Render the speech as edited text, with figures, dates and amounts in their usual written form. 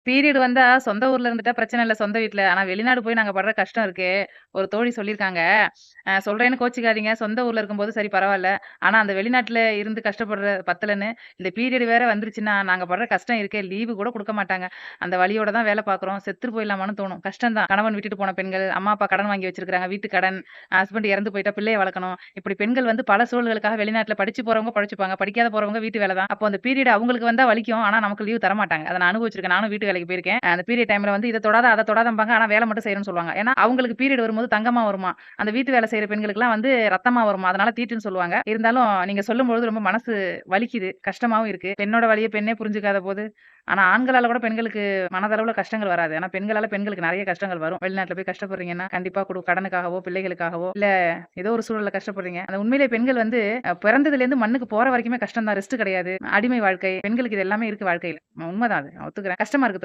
Period வந்தா சொந்த ஊர்ல இருந்துட்டா பிரச்சனை இல்ல, சொந்த வீட்ல. ஆனா வெளிநாடு போய் நாங்க படுற கஷ்டம் இருக்கே! ஒரு தோழி சொல்லியிருக்காங்க. சொல்றேன்னு கோச்சுக்காதீங்க. சொந்த ஊர்ல இருக்கும்போது சரி பரவால்ல. ஆனா அந்த வெளிநாட்ல இருந்து கஷ்டப்படுற பத்தலன்னு, இந்த பீரியட் வேற வந்துருச்சுன்னா, நாங்க படுற கஷ்டம் இருக்கே! லீவு கூட குடுக்க மாட்டாங்க. அந்த வலியோட தான் வேல பார்க்குறோம். செத்துட்டு போயிடலாமான்னு தோணும். கஷ்டம் தான். கணவன் விட்டுட்டு போன பெண்கள், அம்மா, அப்பா கடன் வாங்கி வச்சிருக்காங்க. வீட்டு கடன், ஹஸ்பண்ட் இறந்து போயிட்டா பிள்ளைய வளர்க்கணும். இப்படி பெண்கள் வந்து பல சூழல்களுக்காக வெளிநாட்ல படிச்சு போறவங்க படிச்சுப்பாங்க. படிக்காத போறவங்க வீட்டு வேல தான். அப்போ அந்த பீரியட் அவங்களுக்கு வந்தா வலிக்கும். ஆனா நமக்கு லீவ் தரமாட்டாங்க. அத நான் அனுபவிச்சிருக்கேன். நானும் வீட்டு வேலைக்கு போயிருக்கேன். அந்த பீரியட் டைம்ல வந்து இத தொடாத, அத தொடாதம்பாங்க. ஆனா வேல மட்டும் செய்றேன்னு சொல்லுவாங்க. ஏன்னா அவங்களுக்கு பீரியட் வரும்போது தங்கமா வருமாம். அந்த வீட்டு வேலை செய்ற பெண்களுக்குலாம் வந்து ரத்தமா வருமாம். அதனால தீட்டுன்னு சொல்லுவாங்க. இருந்தாலும் நீங்க சொல்லும்பொழுது ரொம்ப மனசு வலிக்குது. கஷ்டமாவும் இருக்கு. பெண்ணோட வலிய பெண்ணே புரிஞ்சுக்காத போது, ஆனா ஆண்களால கூட பெண்களுக்கு மனதளவுல கஷ்டங்கள் வராது. ஆனா பெண்களால பெண்களுக்கு நெறைய கஷ்டங்கள் வரும். வெளிநாட்ல போய் கஷ்டப்படுறீங்கன்னா, கண்டிப்பா கடனுக்காகவோ, பிள்ளைகளுக்காகவோ, இல்ல ஏதோ ஒரு சூழல்ல கஷ்டப்படுறீங்க. அந்த உண்மையிலே பெண்கள் வந்து பிறந்ததுலேருந்து மண்ணுக்கு போற வரைக்குமே கஷ்டம் தான். ரெஸ்ட் கிடையாது. அடிமை வாழ்க்கை. பெண்களுக்கு இது எல்லாமே இருக்கு வாழ்க்கையில. உண்மதான் அது. நான் ஒத்துக்கிறேன். கஷ்டமா இருக்கு.